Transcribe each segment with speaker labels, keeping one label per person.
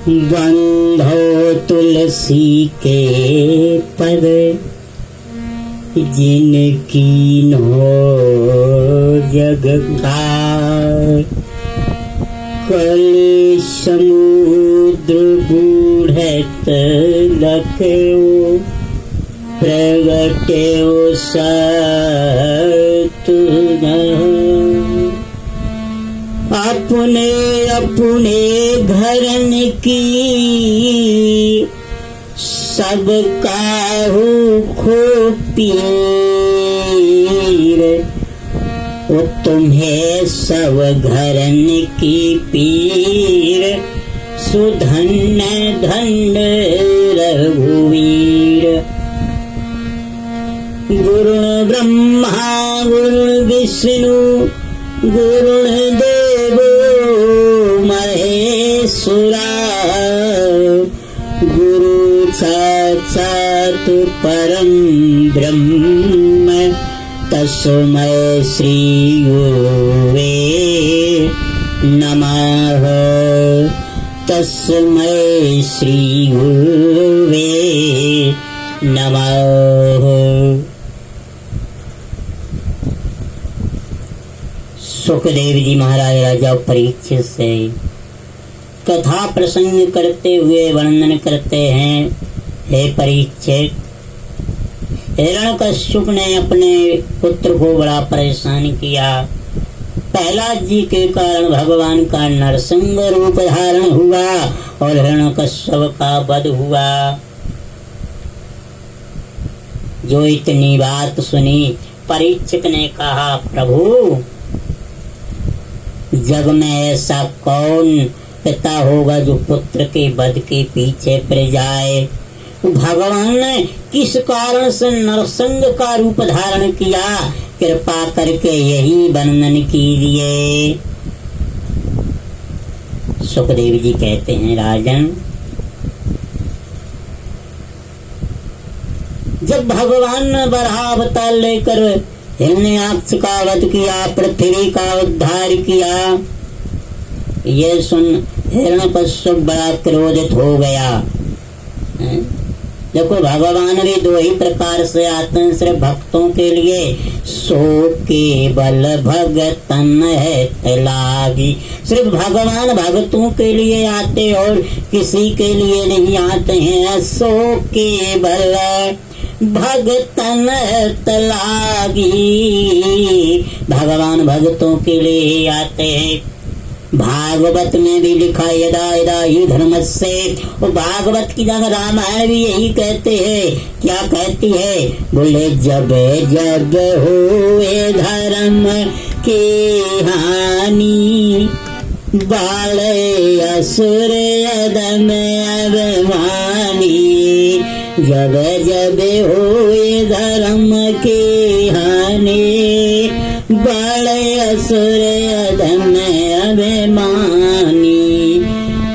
Speaker 1: बंधो तुलसी के पद जिनकी नो जग का, कलि समुद्र बूढ़त लख्यो प्रगट्यो सतुगुण। अपने अपने घरन की सब काहू खो पीर, वो तुम्हें सब घरन की पीर, सुधन्य धन्य रघुवीर। गुरु ब्रह्मा गुरु विष्णु गुरुर्देवो महेश्वरा, गुरु साक्षात् परं ब्रह्म, तस्मै श्री गुरवे नमः, तस्मै श्री गुरवे नमः। सुखदेव जी महाराज राजा परीक्षित से कथा प्रसंग करते हुए वर्णन करते हैं। हे परीक्षित, हिरण्यकश्यप ने अपने पुत्र को बड़ा परेशान किया। प्रहलाद जी के कारण भगवान का नरसिंह रूप धारण हुआ और हिरण्यकश्यप का वध हुआ। जो इतनी बात सुनी, परीक्षित ने कहा, प्रभु जग में ऐसा कौन पिता होगा जो पुत्र के वध के पीछे पड़ जाए। भगवान ने किस कारण से नरसिंह का रूप धारण किया, कृपा करके यही वर्णन कीजिए। सुखदेव जी कहते हैं, राजन, जब भगवान ने बराह अवतार लेकर हिरण्याक्ष का वध किया, पृथ्वी का उद्धार किया, ये सुन हिरण्यकश्यप बड़ा क्रोधित हो गया। देखो, भगवान भी दो ही प्रकार से आते हैं सिर्फ भक्तों के लिए। सो केवल भगतन है लागी, सिर्फ भगवान भक्तों के लिए आते और किसी के लिए नहीं आते हैं। सो केवल भगतन तलागी, भगवान भक्तों के लिए ही आते हैं। भागवत में भी लिखा, यदा यदा ही धर्मस्य, और भागवत की जगह रामायण भी यही कहते हैं। क्या कहती है? बोले, जब जब हुए धर्म की हानि, बाले असुर अदम अभिमानी। जब जब हुए धर्म की हानि, बाले असुर अदम अभिमानी।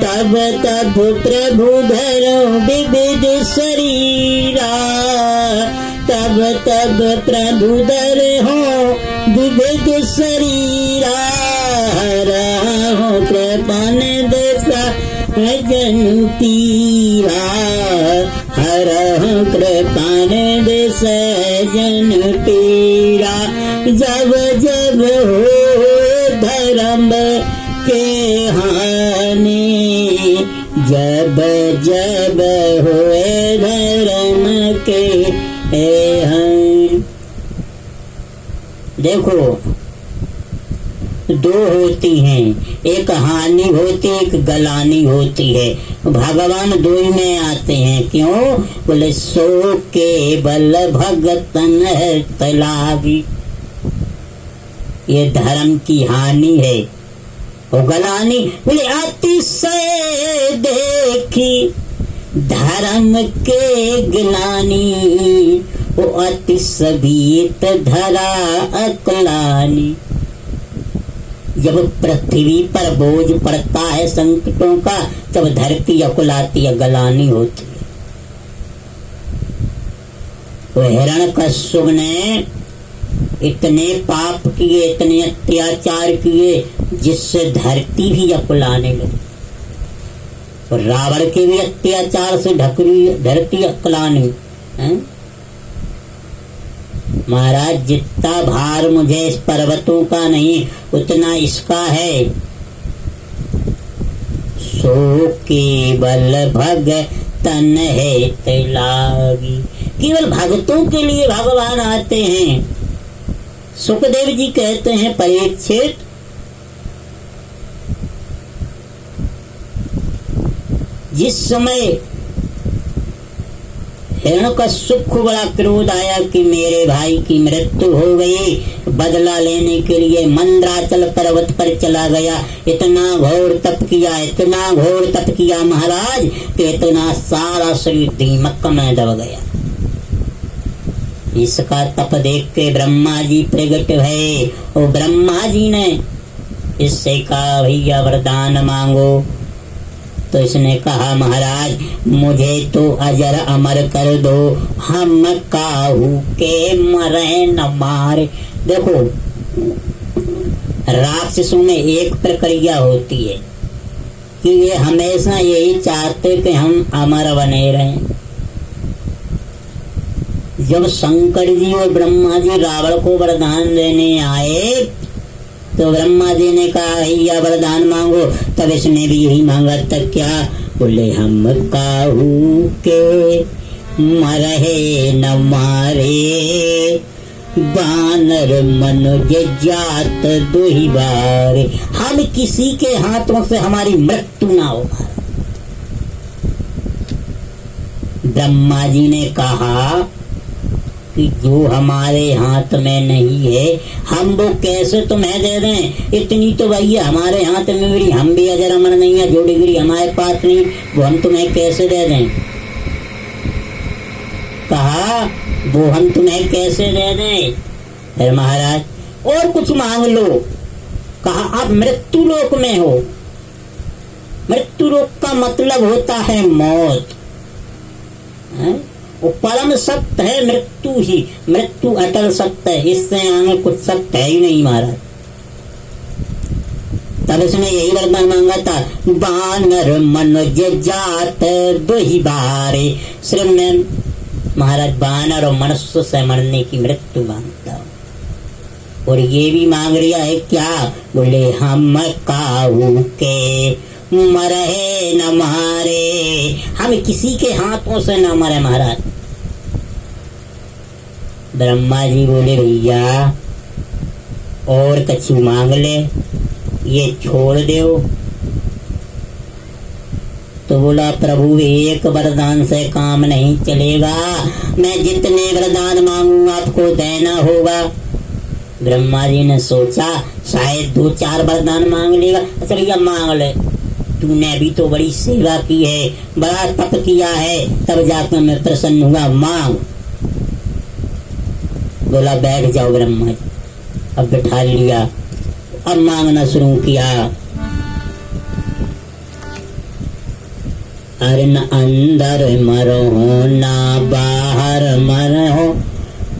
Speaker 1: तब तब प्रभु धरो विविध शरीरा, तब तब प्रभु धर हो विविध शरीरा। हरहु कृपन दशा जन तीरा, हरहु कृपन दशा जन तीरा। जब जब हो धर्म के हानि, जब जब हुए धर्म के हानि। देखो, दो होती हैं, एक हानि होती है, एक गलानी होती है। भगवान दो ही में आते हैं। क्यों? बोले, सो केवल भगतन है तलागी, ये धर्म की हानि है। और गलानी बोले, अतिशय देखी धर्म के गिलानी, वो अतिशबीत धरा अकलानी। जब पृथ्वी पर बोझ पड़ता है संकटों का, तब धरती अकुलाती है, गलानी होती है। तो हिरण्यकश्यप ने इतने पाप किए, इतने अत्याचार किए, जिससे धरती भी अकुलाने लगी। और रावण के भी अत्याचार से धरती अकुलानी है। महाराज, जितना भार मुझे इस पर्वतों का नहीं, उतना इसका है। सो केवल भगतन है तिलागी। केवल भक्तों के लिए भगवान आते हैं। सुखदेव जी कहते हैं, परीक्षित, जिस समय हिरण्यकश्यप को बड़ा क्रोध आया कि मेरे भाई की मृत्यु हो गई, बदला लेने के लिए मंदराचल पर्वत पर चला गया। इतना घोर तप किया, इतना घोर तप किया महाराज, कि इतना सारा शरीर दीमक में दब गया। इसका तप देख के ब्रह्मा जी प्रकट भये। और ब्रह्मा जी ने इससे कहा, भैया वरदान मांगो। तो इसने कहा, महाराज मुझे तो अजर अमर कर दो, हम काहू के मरे न मारे। देखो, राक्षसों में एक प्रक्रिया होती है कि ये हमेशा यही चाहते कि हम अमर बने रहें। जब शंकर जी और ब्रह्मा जी रावण को वरदान देने आए, तो ब्रह्मा जी ने कहा, भैया वरदान मांगो। तब इसने भी यही मांगा। तब क्या बोले, हम काहू के मरहे न मारे, बानर मनुज जात दुहि बारे। हम किसी के हाथों से हमारी मृत्यु ना हो। ब्रह्मा जी ने कहा कि जो हमारे हाथ में नहीं है, हम वो कैसे तुम्हें दे दें? इतनी तो भैया हमारे हाथ में भी, हम भी अजर अमर नहीं है, जो डिग्री हमारे पास नहीं, वो हम तुम्हें कैसे दे दें? कहा, वो हम तुम्हें कैसे दे दें? फिर महाराज और कुछ मांग लो। कहा, आप मृत्यु लोक में हो। मृत्यु लोक का मतलब होता है मौत। वो परम सत्य है मृत्यु ही। मृत्यु अटल सत्य है, इससे आगे कुछ सत्य है ही नहीं महाराज। तब इसने यही वरदान मांगा था, बानर मनुज जात दुहि बारे। सिर्फ मैं महाराज बानर और मनुष्य से मरने की मृत्यु मांगता हूँ। और ये भी मांग लिया है क्या? बोले, हम काहू के मरे न मारे, हम किसी के हाथों से न मरे महाराज। ब्रह्मा जी बोले, भैया और कछु मांग ले, ये छोड़ दो। तो बोला, प्रभु एक वरदान से काम नहीं चलेगा, मैं जितने वरदान मांगू आपको देना होगा। ब्रह्मा जी ने सोचा शायद 2-4 वरदान मांग लेगा। अच्छा भैया मांग ले, तूने भी तो बड़ी सेवा की है, बड़ा तप किया है, तब जाकर मैं प्रसन्न हुआ, मांग। बोला, बैठ जाओ ब्रह्मा जी। अब बैठा लिया, अब मांगना शुरू किया। अरे न अंदर मरो ना बाहर मरो,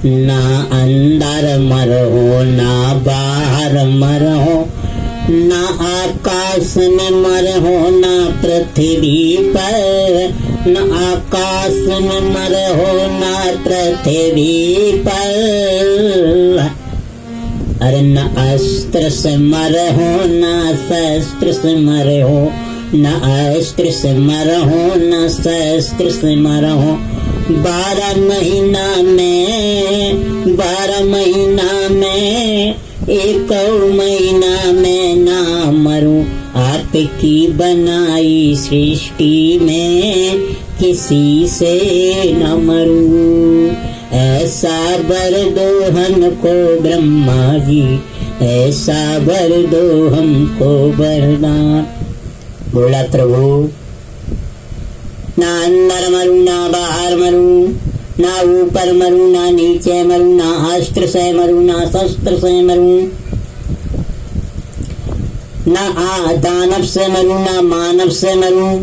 Speaker 1: ना अंदर मरो ना बाहर मरो, ना आकाश में मरहो ना पृथ्वी पर, न आकाश में मरहो ना पृथ्वी पर। अरे न अस्त्र से मरहो ना शस्त्र से मरहो, न अस्त्र से मरहो न शस्त्र से मरहो। 12 महीना में एक महीना में ना मरूं, आपकी बनाई सृष्टि में किसी से न मरूं। ऐसा वर दो हमको ब्रह्मा जी, ऐसा वर दो हमको वरदान। बोला, प्रभु ना अंदर मरूं ना बाहर मरूं, ना ऊपर मरूं ना नीचे मरूं, ना अस्त्र से मरूं ना शस्त्र से मरूं, ना दानव से मरूं ना मानव से मरूं।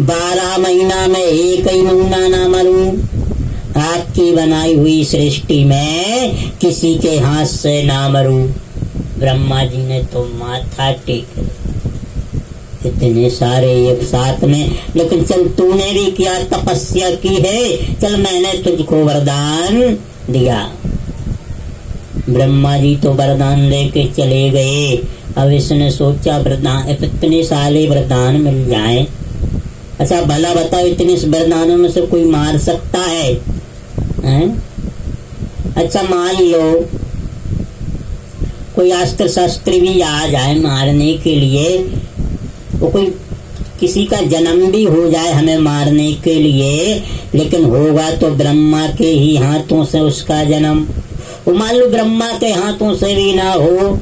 Speaker 1: 12 महीना में एक ही महीना ना मरूं, आपकी बनाई हुई सृष्टि में किसी के हाथ से ना मरूं। ब्रह्मा जी ने तो माथा टेक, इतने सारे एक साथ में, लेकिन चल तूने भी क्या तपस्या की है, चल मैंने तुझको वरदान दिया। ब्रह्मा जी तो वरदान लेके चले गए। अब इसने सोचा वरदान, इतने सारे वरदान मिल जाए, अच्छा भला बताओ इतने वरदानों में से कोई मार सकता है, हैं? अच्छा मान लो कोई अस्त्र शस्त्र भी आ जाए मारने के लिए, वो कोई किसी का जन्म भी हो जाए हमें मारने के लिए, लेकिन होगा तो ब्रह्मा के ही हाथों से उसका जन्म। वो मान लो ब्रह्मा के हाथों से भी ना हो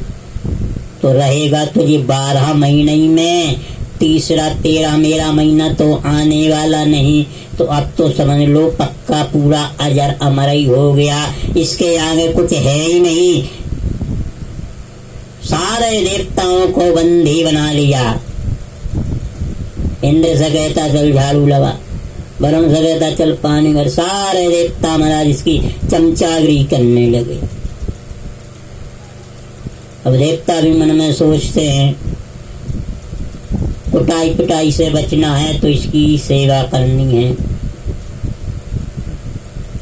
Speaker 1: तो रहेगा तुझे 12 महीने में, तीसरा 13 मेरा महीना तो आने वाला नहीं, तो अब तो समझ लो पक्का पूरा अजर अमर ही हो गया, इसके आगे कुछ है ही नहीं। सारे देवताओं को बंदी बना लिया। इंद्र से कहता चल झाड़ू लगा, वरुण से कहता चल पानी भर, सारे देवता महाराज इसकी चमचागिरी करने लगे। अब देवता भी मन में सोचते हैं कुटाई पिटाई से बचना है तो इसकी सेवा करनी है।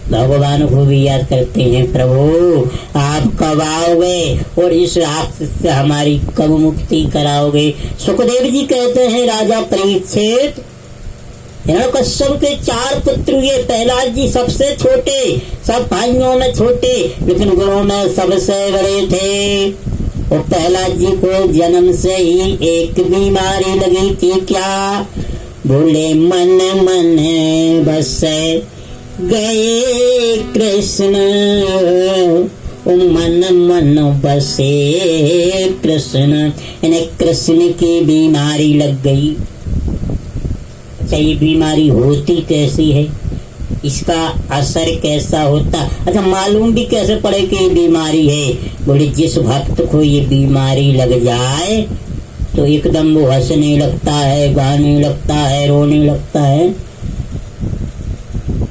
Speaker 1: भगवान को भी याद करते हैं, प्रभु आप कब आओगे और इस राक्षस से हमारी कब मुक्ति कराओगे। सुखदेव जी कहते हैं राजा परीक्षित, हिरण्यकश्यप के 4 पुत्र हुए, प्रहलाद जी सबसे छोटे, सब भाइयों में छोटे लेकिन गुणों में सबसे बड़े थे। और प्रहलाद जी को जन्म से ही एक बीमारी लगी थी, क्या? बोले मन मन बसे गए कृष्ण, मन मन बसे कृष्ण, इन्हें कृष्ण की बीमारी लग गई। अच्छा ये बीमारी होती कैसी है, इसका असर कैसा होता, अच्छा मालूम भी कैसे पड़े कि ये बीमारी है? बोले जिस भक्त को ये बीमारी लग जाए तो एकदम वो हंसने लगता है, गाने लगता है, रोने लगता है।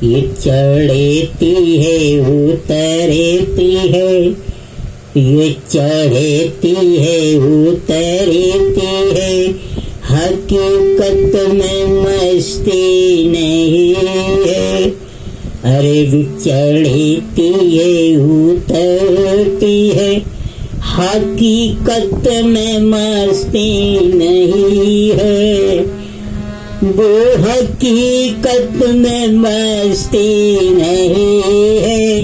Speaker 1: ये चढ़ती है उतरती है, ये चढ़ती है उतरती है, हकीकत में मस्ती नहीं है। अरे चढ़ती है उतरती है, हकीकत में मस्ती नहीं है, वो हकीकत में मस्ती नहीं है।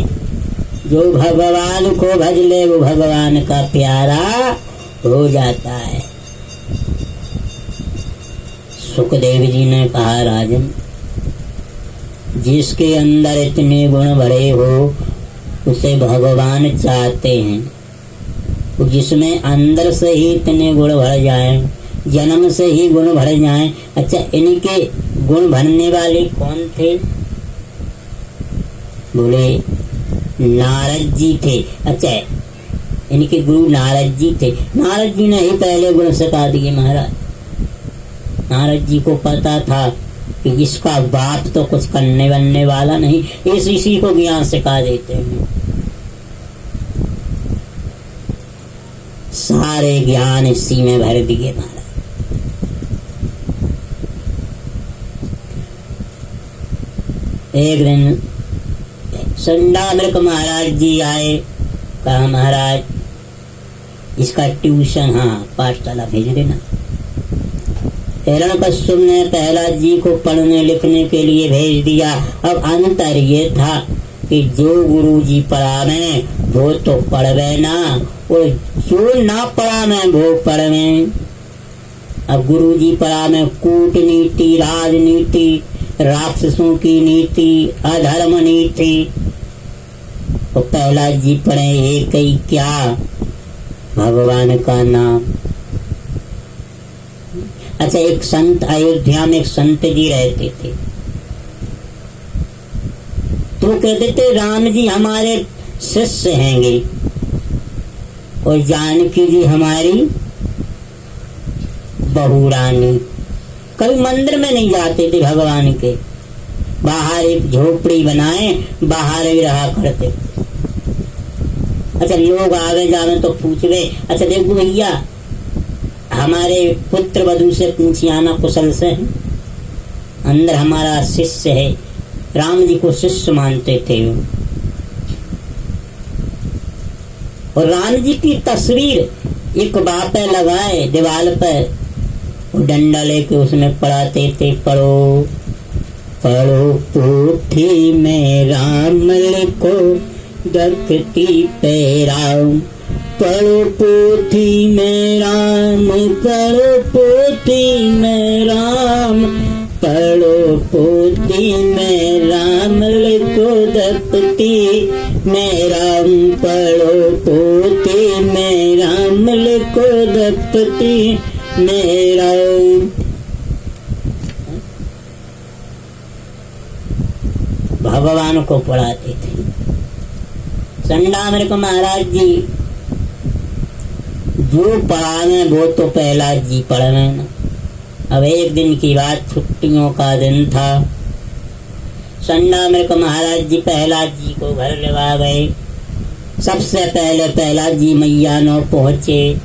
Speaker 1: जो भगवान को भज ले वो भगवान का प्यारा हो जाता है। सुखदेव जी ने कहा राजन, जिसके अंदर इतने गुण भरे हो उसे भगवान चाहते हैं। जिसमें अंदर से ही इतने गुण भर जाए, जन्म से ही गुण भर जाए। अच्छा इनके गुण भरने वाले कौन थे? बोले नारद जी थे। अच्छा इनके गुरु नारद जी थे। नारद जी ने ही पहले गुण सिखा दिए महाराज। नारद जी को पता था कि इसका बाप तो कुछ करने बनने वाला नहीं, इसी को ज्ञान सिखा देते हैं। सारे ज्ञान इसी में भर दिए महाराज। एक दिन संडामृक महाराज जी आए, कहा महाराज इसका ट्यूशन, हाँ पाठशाला भेज देना। हिरण्यकश्यप ने प्रहलाद जी को पढ़ने लिखने के लिए भेज दिया। अब अंतर ये था कि जो गुरु जी पढ़ावे वो तो पढ़वे ना, और जो ना पढ़ावे वो पढ़वे। अब गुरु जी पढ़ावे कूटनीति, राजनीति, राक्षसों की नीति, अधर्म नीति, और प्रहलाद जी पढ़े एक ही क्या, भगवान का नाम। अच्छा एक संत, अयोध्या में एक संत जी रहते थे, तो कहते थे राम जी हमारे शिष्य हैंगे और जानकी जी हमारी बहू रानी। कभी मंदिर में नहीं जाते थे भगवान के, बाहर एक झोपड़ी बनाए, बाहर ही रहा करते। अच्छा, लोग आवे जावे तो पूछवे, अच्छा देखो भैया हमारे पुत्र वधू से पूछी आना कुशल से। अंदर हमारा शिष्य है, राम जी को शिष्य मानते थे वो। और राम जी की तस्वीर एक बापे लगाए दीवार पर, डंडा लेके उसमें पढ़ाते थे, पढ़ो पढ़ो पोथी में राम लिखो दखती पे राम, पढ़ो पोथी में राम, पढ़ो पोथी में राम, पढ़ो पोथी में राम लिखो दखती में राम, पढ़ो पोथी में राम लिखो दखती में राम। भगवान को पढ़ाते थे। संडामृक महाराज जी जो पढ़ावे वो तो प्रहलाद जी पढ़ावे ना। अब एक दिन की बात, छुट्टियों का दिन था। संडामृक महाराज जी प्रहलाद जी को घर लगा गए। सबसे पहले प्रहलाद जी मैया नो पहुंचे।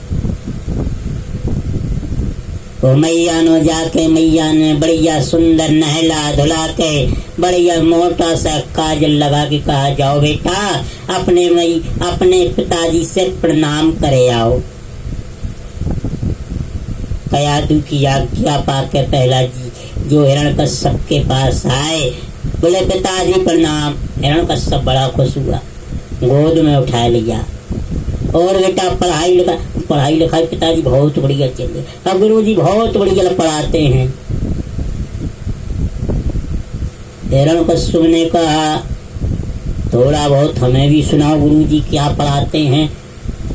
Speaker 1: वो मैया नो जाके मैया ने बढ़िया सुंदर नहला धुला के बढ़िया मोटा सा काजल लगा के कहा, जाओ बेटा अपने पिताजी से प्रणाम करे आओ। कयादू की आज्ञा पाके प्रहलाद जी जो हिरण्यकश्यप के पास आए, बोले पिताजी प्रणाम। हिरण्यकश्यप बड़ा खुश हुआ, गोद में उठा लिया। और बेटा पढ़ाई लिखाई पिताजी बहुत बढ़िया चले। अब गुरु जी बहुत बढ़िया पढ़ाते हैं। हिरण्यकश्यप ने कहा, थोड़ा बहुत हमें भी सुनाओ गुरु जी क्या पढ़ाते हैं।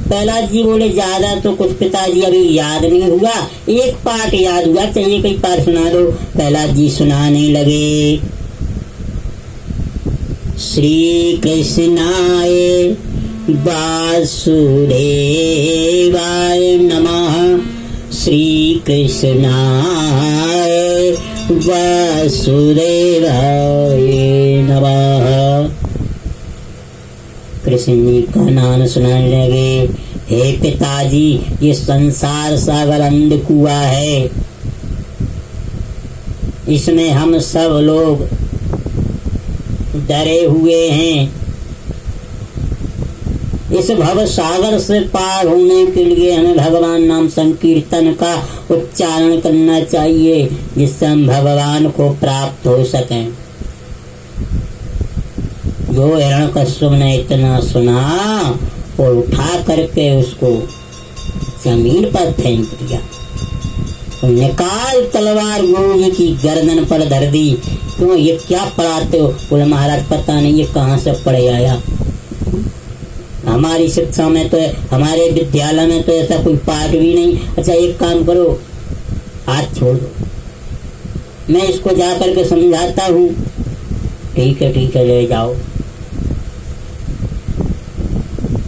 Speaker 1: प्रहलाद जी बोले, ज्यादा तो कुछ पिताजी अभी याद नहीं हुआ, एक पाठ याद हुआ, चाहिए कई पाठ सुना दो। प्रहलाद जी सुनाने लगे। श्री कृष्णाय वासुदेवाय नमः, श्री कृष्णाय वासुदेवाय नमः। कृष्ण जी का नाम सुनाने लगे। हे पिताजी, ये संसार सागर अंध कुआं है, इसमें हम सब लोग डरे हुए हैं। इस भव सागर से पार होने के लिए हमें भगवान नाम संकीर्तन का उच्चारण करना चाहिए, जिससे हम भगवान को प्राप्त हो सकें। जो हिरण्यकश्यप ने इतना सुना और उठा करके उसको जमीन पर फेंक दिया, निकाल तलवार गुरु जी की गर्दन पर धर दी। क्यों, ये क्या पढ़ाते हो? बोले महाराज पता नहीं ये कहाँ से पढ़े आया। हमारी शिक्षा में तो, हमारे विद्यालय में तो ऐसा कोई पाठ भी नहीं। अच्छा एक काम करो, हाथ छोड़ दो, मैं इसको जा करके समझाता हूँ। ठीक है ले जाओ।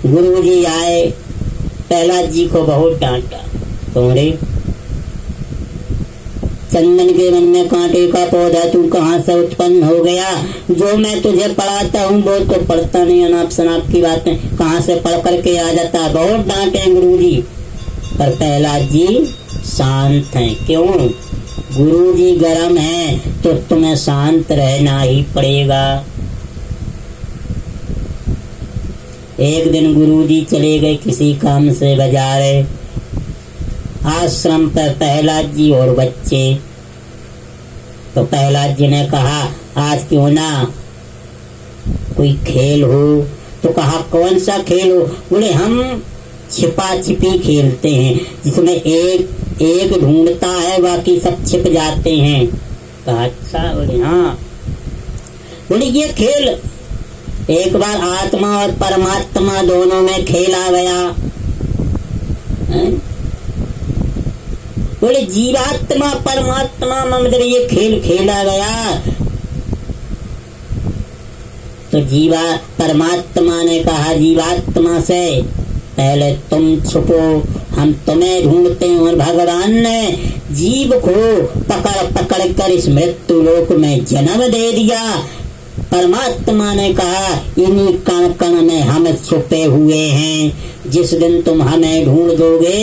Speaker 1: गुरु जी आए, प्रहलाद जी को बहुत डांटा। तुम्हारे चंदन के मन में कांटे का पौधा तू कहाँ से उत्पन्न हो गया? जो मैं तुझे पढ़ाता हूँ वो तो पढ़ता नहीं, अनाप शनाप की बातें कहाँ से पढ़ करके आ जाता। बहुत डांटे गुरु जी, पर प्रहलाद जी शांत हैं। क्यों? गुरु जी गर्म है तो तुम्हें शांत रहना ही पड़ेगा। एक दिन गुरु जी चले गए किसी काम से बाजारे। आश्रम पर प्रहलाद जी और बच्चे। तो प्रहलाद जी ने कहा, आज क्यों ना कोई खेल हो? तो कहा कौन सा खेल हो? बोले हम छिपा छिपी खेलते हैं, जिसमें एक ढूंढता है बाकी सब छिप जाते हैं। कहा अच्छा। बोले हाँ। बोले ये खेल एक बार आत्मा और परमात्मा दोनों में खेला गया। बोले जीवात्मा परमात्मा में ये खेल खेला गया। तो परमात्मा ने कहा जीवात्मा से, पहले तुम छुपो, हम तुम्हें ढूंढते हैं। और भगवान ने जीव को पकड़ पकड़ कर इस मृत्यु लोक में जन्म दे दिया। परमात्मा ने कहा इन्हीं कण कण में हम छुपे हुए हैं। जिस दिन तुम हमें ढूंढ दोगे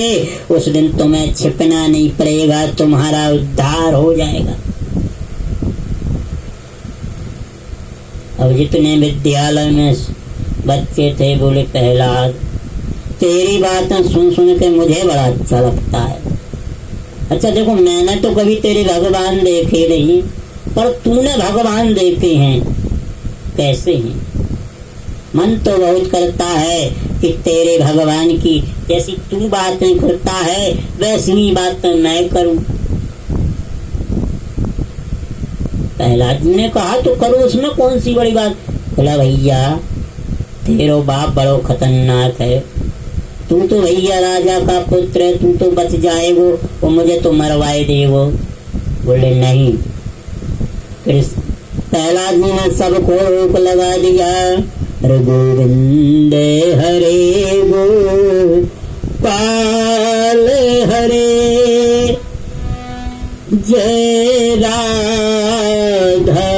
Speaker 1: उस दिन तुम्हें छिपना नहीं पड़ेगा, तुम्हारा उद्धार हो जाएगा। अब जितने विद्यालय में बच्चे थे बोले प्रहलाद तेरी बातें सुन सुन के मुझे बड़ा अच्छा लगता है। अच्छा देखो मैंने तो कभी तेरे भगवान देखे नहीं, पर तूने भगवान देखे हैं, कैसे हैं? मन तो बहुत करता है कि तेरे भगवान की जैसी तू बातें करता है वैसी ही बातें मैं करूं। प्रहलाद ने कहा तो करो, उसमें कौन सी बड़ी बात। बोला भैया तेरो बाप बड़ो खतरनाक है, तू तो भैया राजा का पुत्र है, तू तो बच जाएगो और मुझे तो मरवाए देगो। बोले नहीं। फिर प्रहलाद जी ने सबको रोक लगा दिया। हरे गोविंद हरे गोपाल हरे जय राधा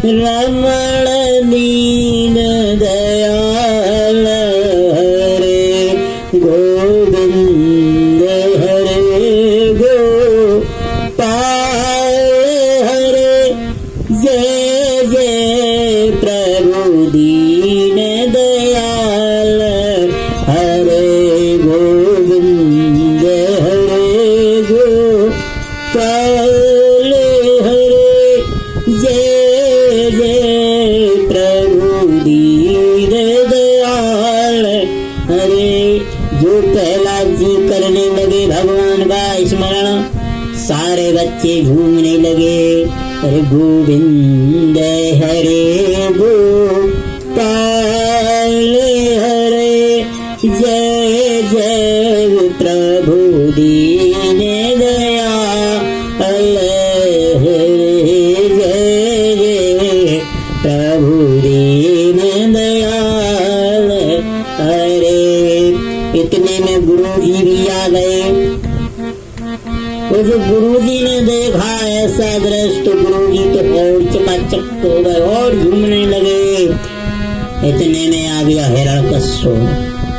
Speaker 1: रमण दीन दयाल हरे गोविंद हरे गोपाल हरे जय जय प्रभु दीन दयाल हरे गोविंद हरे गोपाल हरे जय जय प्रभु दीन दयाल हरे। जो प्रहलाद जी करने लगे भगवान का स्मरण, सारे बच्चे झूमने लगे। हरे गोविंद हरे गोपाल हरे जय जय प्रभु दीन दयाल हरे जय जय प्रभु दीन दयाल हरे। इतने में गुरु जी भी आ गए। उस गुरु जी ने देखा ऐसा दृश्य तो गुरु जी तो और चकाचक हो गए और झूमने लगे। इतने में आ गया हिरण्यकश्यप,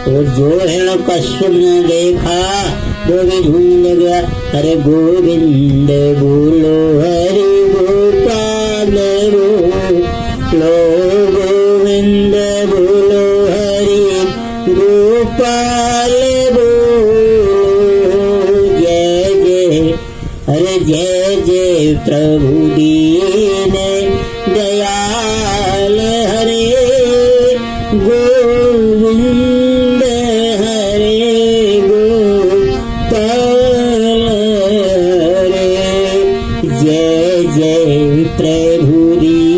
Speaker 1: तो जो हिरण्यकश्यप ने देखा वो भी झूमने गया। हरे गोविंद बोलो हरे गोपाल बोलो गोविंद बोलो हरे गोपाल हरे जय जय प्रभु दीन दयाल हरे गोविंद हरे गोपाल हरे जय जय प्रभु दीन